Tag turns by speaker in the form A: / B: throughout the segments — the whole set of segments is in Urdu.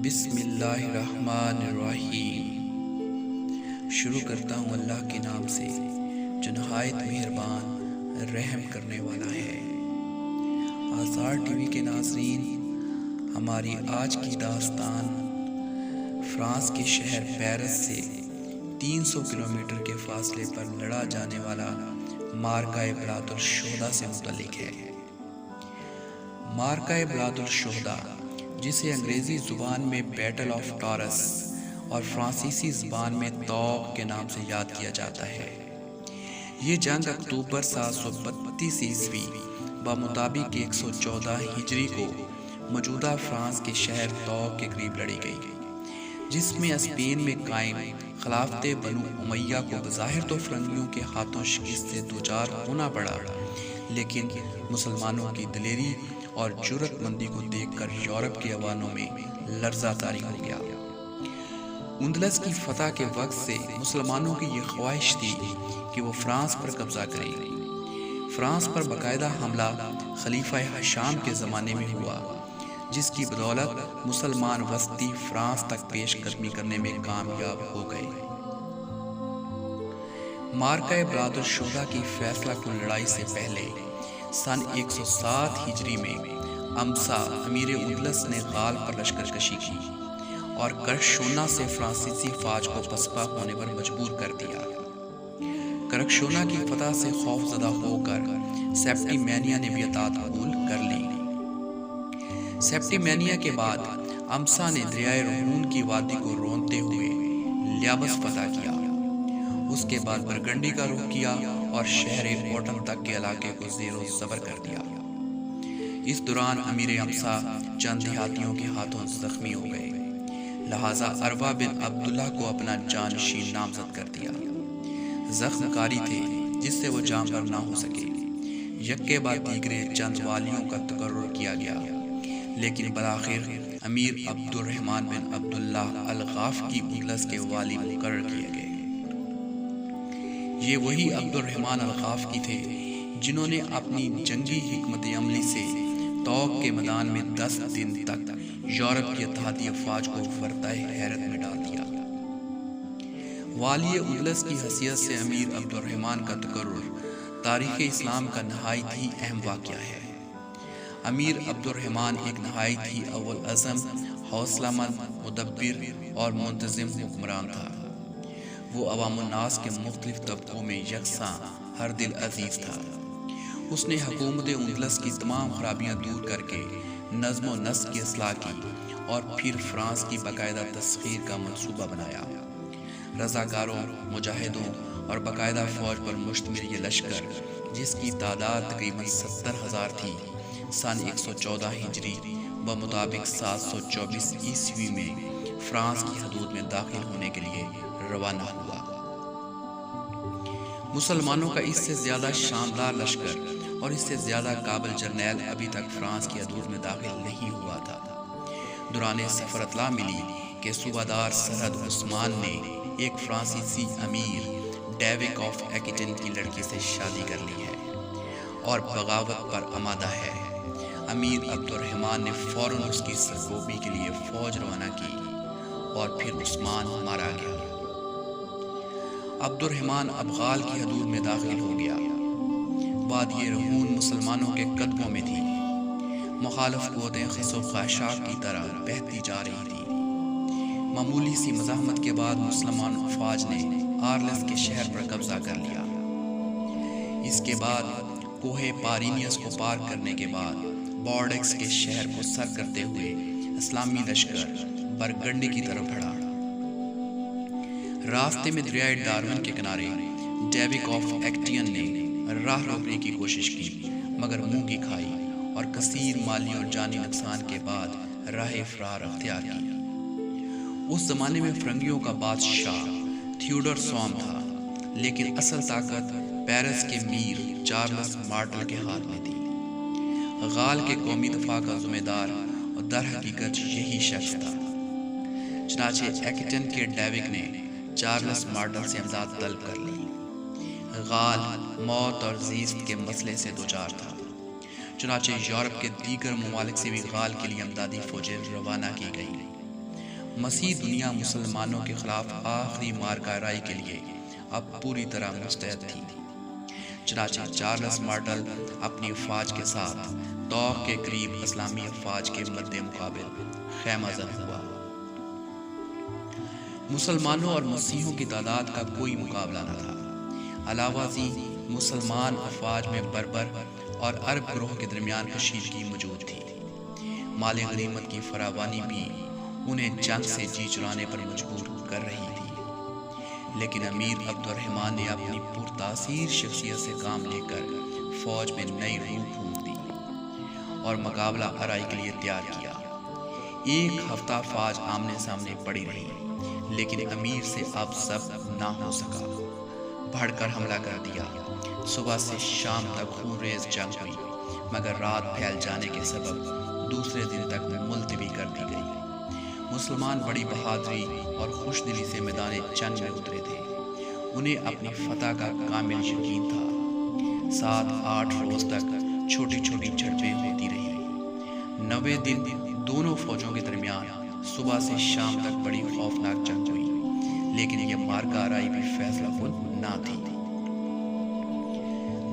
A: بسم اللہ الرحمن الرحیم۔ شروع کرتا ہوں اللہ کے نام سے جو نہایت مہربان رحم کرنے والا ہے۔ آثار ٹی وی کے ناظرین، ہماری آج کی داستان فرانس کے شہر پیرس سے 300 کلومیٹر کے فاصلے پر لڑا جانے والا معرکہ بلاد الشہداء سے متعلق ہے۔ معرکہ بلاد الشہداء، جسے انگریزی زبان میں بیٹل آف ٹارس اور فرانسیسی زبان میں طوق کے نام سے یاد کیا جاتا ہے، یہ جنگ اکتوبر 732 عیسوی بمطابق 114 ہجری کو موجودہ فرانس کے شہر طوق کے قریب لڑی گئی، جس میں اسپین میں قائم خلافت بنو امیہ کو بظاہر تو فرنگیوں کے ہاتھوں شکست سے دوچار ہونا پڑا، لیکن مسلمانوں کی دلیری اور جرأت مندی کو دیکھ کر یورپ کے عواموں میں لرزہ طاری ہو گیا۔ اندلس کی فتح کے وقت سے مسلمانوں کی یہ خواہش تھی کہ وہ فرانس پر قبضہ کریں۔ فرانس پر باقاعدہ حملہ خلیفہ ہشام کے زمانے میں ہوا، جس کی بدولت مسلمان وسطی فرانس تک پیش قدمی کرنے میں کامیاب ہو گئے۔ معرکہ بلاد الشہداء کی فیصلہ کن لڑائی سے پہلے سن 107 ہجری میں امسا امیر اندلس نے غال پر لشکر کشی کی اور کرکشونا سے فرانسیسی فوج کو پسپا ہونے پر مجبور کر دیا۔ کرکشونا کی فتح سے خوف زدہ ہو کر سیپٹیمینیا نے بھی اطاعت قبول کر لی۔ سیپٹیمینیا کے بعد امسا نے دریائے رہون کی وادی کو روندتے ہوئے لیابس فتح کیا۔ اس کے بعد برگنڈی کا رخ کیا اور شہر بوٹن تک کے علاقے کو زیر و زبر کر دیا۔ اس دوران امیر امسا چند دیہاتیوں کے ہاتھوں زخمی ہو گئے، لہٰذا عروہ بن عبداللہ کو اپنا جانشین نامزد کر دیا۔ زخم کاری تھے جس سے وہ جانور نہ ہو سکے۔ یکے بعد دیگرے چند والیوں کا تقرر کیا گیا، لیکن بالآخر امیر عبد الرحمن بن عبداللہ الغافقی اندلس کے والی مقرر کیے گئے۔ یہ وہی عبد الرحمن الغافقی تھے جنہوں نے اپنی جنگی حکمت عملی سے طوق کے میدان میں 10 دن تک یورپ کی اتحادی افواج کو ورطۂ حیرت میں ڈال دیا۔ والی اندلس کی حیثیت سے امیر عبد الرحمن کا تقرر تاریخ اسلام کا نہایت ہی اہم واقعہ ہے۔ امیر عبد الرحمن ایک نہایت ہی اول عزم، حوصلہ مند، مدبر اور منتظم حکمران تھا۔ وہ عوام الناس کے مختلف طبقوں میں یکساں ہر دل عزیز تھا۔ اس نے حکومت اندلس کی تمام خرابیاں دور کر کے نظم و نسق کی اصلاح کی اور پھر فرانس کی باقاعدہ تسخیر کا منصوبہ بنایا۔ رضاکاروں، مجاہدوں اور باقاعدہ فوج پر مشتمل یہ لشکر، جس کی تعداد تقریباً 70,000 تھی، سن 114 ہجری بمطابق 724 عیسوی میں فرانس کی حدود میں داخل ہونے کے لیے روانہ ہوا۔ مسلمانوں کا اس سے زیادہ شاندار لشکر اور اس سے زیادہ قابل جرنیل ابھی تک فرانس کی حدود میں داخل نہیں ہوا تھا۔ دوران سفر اطلاع ملی کہ صوبیدار سرحد عثمان نے ایک فرانسیسی امیر ڈیوک آف ایکیٹن کی لڑکی سے شادی کر لی ہے اور بغاوت پر آمادہ ہے۔ امیر عبد الرحمن نے فوراً اس کی سرگوبی کے لیے فوج روانہ کی اور پھر عثمان مارا گیا۔ عبد الرحمن اب غال کی حدود میں داخل ہو گیا۔ وادی رہون مسلمانوں کے قدموں میں تھی۔ مخالف قوتیں خس و خاشاک کی طرح بہتی جا رہی تھیں۔ معمولی سی مزاحمت کے بعد مسلمان افواج نے آرلس کے شہر پر قبضہ کر لیا۔ اس کے بعد کوہ پارینیس کو پار کرنے کے بعد بورڈکس کے شہر کو سر کرتے ہوئے اسلامی لشکر برگنڈی کی طرف بڑھا۔ راستے میں دریائے ڈارون کے کنارے ڈیوک آف ایکٹین نے راہ روکنے کی کوشش کی، مگر منہ کی کھائی اور کثیر مالی اور جانی نقصان کے بعد راہ فرار اختیار کی۔ اس زمانے میں فرنگیوں کا بادشاہ تھیوڈر سوم تھا، لیکن اصل طاقت پیرس کے میر چارلس مارٹل کے ہاتھ میں تھی۔ غال کے قومی دفاع کا ذمہ دار اور در حقیقت یہی شخص تھا۔ چنانچہ ایکٹن کے ڈیوک نے چارلس مارٹل سے امداد طلب کر لی۔ غال موت اور زیست کے مسئلے سے دوچار تھا، چنانچہ یورپ کے دیگر ممالک سے بھی غال کے لیے امدادی فوجیں روانہ کی گئیں۔ مسیح دنیا مسلمانوں کے خلاف آخری مارکہ رائی کے لیے اب پوری طرح مستعد تھی۔ چنانچہ چارلس مارٹل اپنی افواج کے ساتھ طوق کے قریب اسلامی افواج کے مد مقابل خیمہ زن ہوا۔ مسلمانوں اور مسیحیوں کی تعداد کا کوئی مقابلہ نہ تھا۔ علاوہ ازیں مسلمان افواج میں بربر اور عرب گروہ کے درمیان کشیدگی موجود تھی۔ مال غنیمت کی فراوانی بھی انہیں جنگ سے جی چرانے پر مجبور کر رہی تھی، لیکن امیر عبد الرحمن نے اپنی پرتاثیر شخصیت سے کام لے کر فوج میں نئی روح پھونک دی اور مقابلہ آرائی کے لیے تیار کیا۔ ایک ہفتہ فوج آمنے سامنے پڑی رہی، لیکن امیر سے اب ضبط نہ ہو سکا۔ بڑھ کر حملہ کر دیا۔ صبح سے شام تک خون ریز جنگ ہوئی، مگر رات پھیل جانے کے سبب دوسرے دن تک ملتوی کر دی گئی۔ مسلمان بڑی بہادری اور خوش دلی سے میدان جنگ میں اترے تھے۔ انہیں اپنی فتح کا کامل یقین تھا۔ 7-8 روز تک چھوٹی چھوٹی جھڑپیں ہوتی رہی۔ 90 دن دونوں فوجوں کے درمیان صبح سے شام تک بڑی خوفناک جنگ ہوئی، لیکن یہ مارکہ آرائی بھی فیصلہ کن نہ تھی۔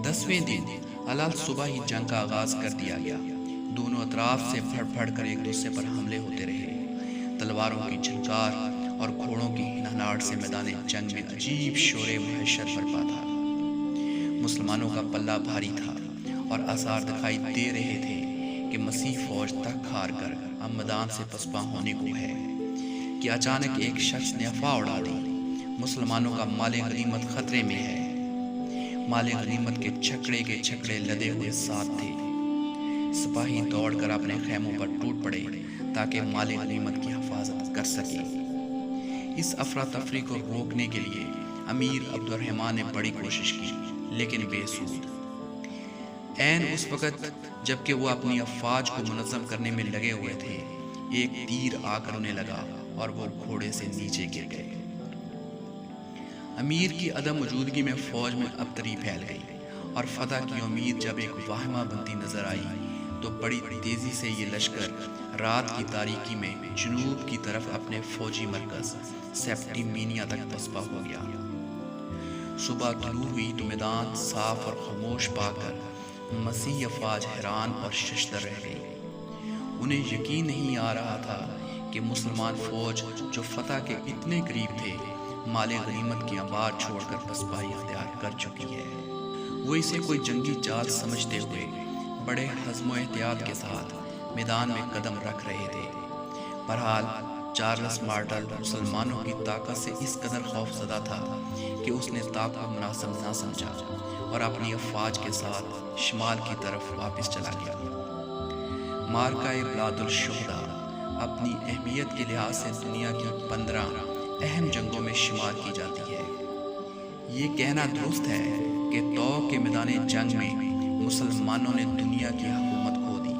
A: 10ویں دن الال صبح ہی جنگ کا آغاز کر دیا گیا۔ دونوں اطراف سے پھڑ پھڑ کر ایک دوسرے پر حملے ہوتے رہے۔ تلواروں کی جھنکار اور گھوڑوں کی ہنہناہٹ سے میدان جنگ میں عجیب شور وحشت برپا تھا۔ مسلمانوں کا پلہ بھاری تھا اور آثار دکھائی دے رہے تھے کہ مسیح فوج تک ہار کر اب میدان سے پسپا ہونے کو ہے کہ اچانک ایک شخص نے افواہ اڑا دی، مسلمانوں کا مال غنیمت خطرے میں ہے۔ مال غنیمت کے چھکڑے لدے ہوئے ساتھ تھے۔ سپاہی دوڑ کر اپنے خیموں پر ٹوٹ پڑے تاکہ مال غنیمت کی حفاظت کر سکے۔ اس افراتفری کو روکنے کے لیے امیر عبد الرحمن نے بڑی کوشش کی، لیکن بے سود۔ عین اس وقت جبکہ وہ اپنی افواج کو منظم کرنے میں لگے ہوئے تھے، ایک تیر آ کر انہیں لگا اور وہ گھوڑے سے نیچے گر گئے۔ امیر کی عدم موجودگی میں فوج میں ابتری پھیل گئی اور فتح کی امید جب ایک واہمہ بنتی نظر آئی تو بڑی تیزی سے یہ لشکر رات کی تاریکی میں جنوب کی طرف اپنے فوجی مرکز سیپٹیمینیا تک پسپا ہو گیا۔ صبح طلوع ہوئی تو میدان صاف اور خاموش پا کر مسیحی افواج حیران اور ششدر رہ گئی۔ انہیں یقین نہیں آ رہا تھا کہ مسلمان فوج جو فتح کے اتنے قریب تھے، مال غنیمت کی انبار چھوڑ کر پسپائی اختیار کر چکی ہے۔ وہ اسے کوئی جنگی چال سمجھتے ہوئے بڑے حزم و احتیاط کے ساتھ میدان میں قدم رکھ رہے تھے۔ بہرحال چارلس مارٹل مسلمانوں کی طاقت سے اس قدر خوف زدہ تھا کہ اس نے طاقت کو مناسب نہ سمجھا اور اپنی افواج کے ساتھ شمال کی طرف واپس چلا گیا۔ مارکہ بلاد الشہداء اپنی اہمیت کے لحاظ سے دنیا کی 15 اہم جنگوں میں شمار کی جاتی ہے۔ یہ کہنا درست ہے کہ طوق کے میدان جنگ میں مسلمانوں نے دنیا کی حکومت کھو دی۔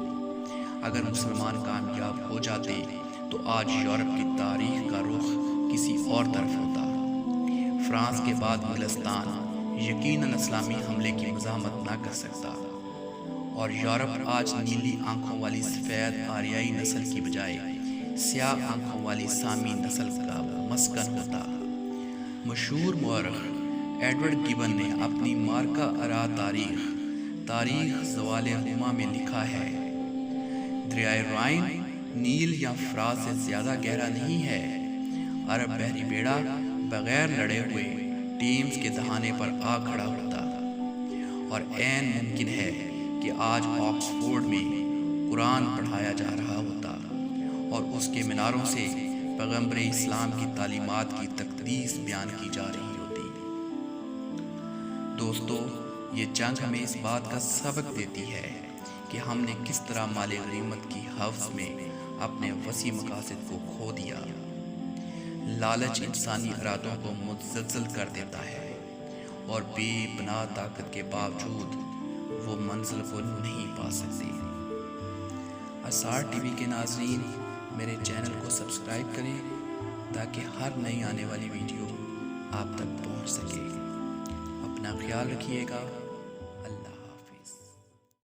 A: اگر مسلمان کامیاب ہو جاتے تو آج یورپ کی تاریخ کا رخ کسی اور طرف ہوتا۔ فرانس کے بعد انگلستان یقیناً اسلامی حملے کی مزاحمت نہ کر سکتا اور یورپ آج نیلی آنکھوں والی سفید آریائی نسل کی بجائے سیاہ آنکھوں والی سامی نسل کا مسکن ہوتا۔ مشہور مورخ ایڈورڈ گیبن نے اپنی مارکہ آرا تاریخ زوال روما میں لکھا ہے، دریائے رائن نیل یا فرات سے زیادہ گہرا نہیں ہے۔ عرب بحری بیڑا بغیر لڑے ہوئے ٹیمز کے دہانے پر آ کھڑا ہوتا اور عین ممکن ہے کہ آج آکسفورڈ میں قرآن پڑھایا جا رہا ہوتا اور اس کے میناروں سے پیغمبر اسلام کی تعلیمات کی تقدیس بیان کی جا رہی ہوتی۔ دوستو، یہ جنگ ہمیں اس بات کا سبق دیتی ہے کہ ہم نے کس طرح مال غنیمت کی حوث میں اپنے وسیع مقاصد کو کھو دیا۔ لالچ انسانی ارادوں کو متزلزل کر دیتا ہے اور بے پناہ طاقت کے باوجود وہ منزل کو نہیں پا سکتے۔ اسرار ٹی وی کے ناظرین، میرے چینل کو سبسکرائب کریں تاکہ ہر نئی آنے والی ویڈیو آپ تک پہنچ سکے۔ اپنا خیال رکھیے گا۔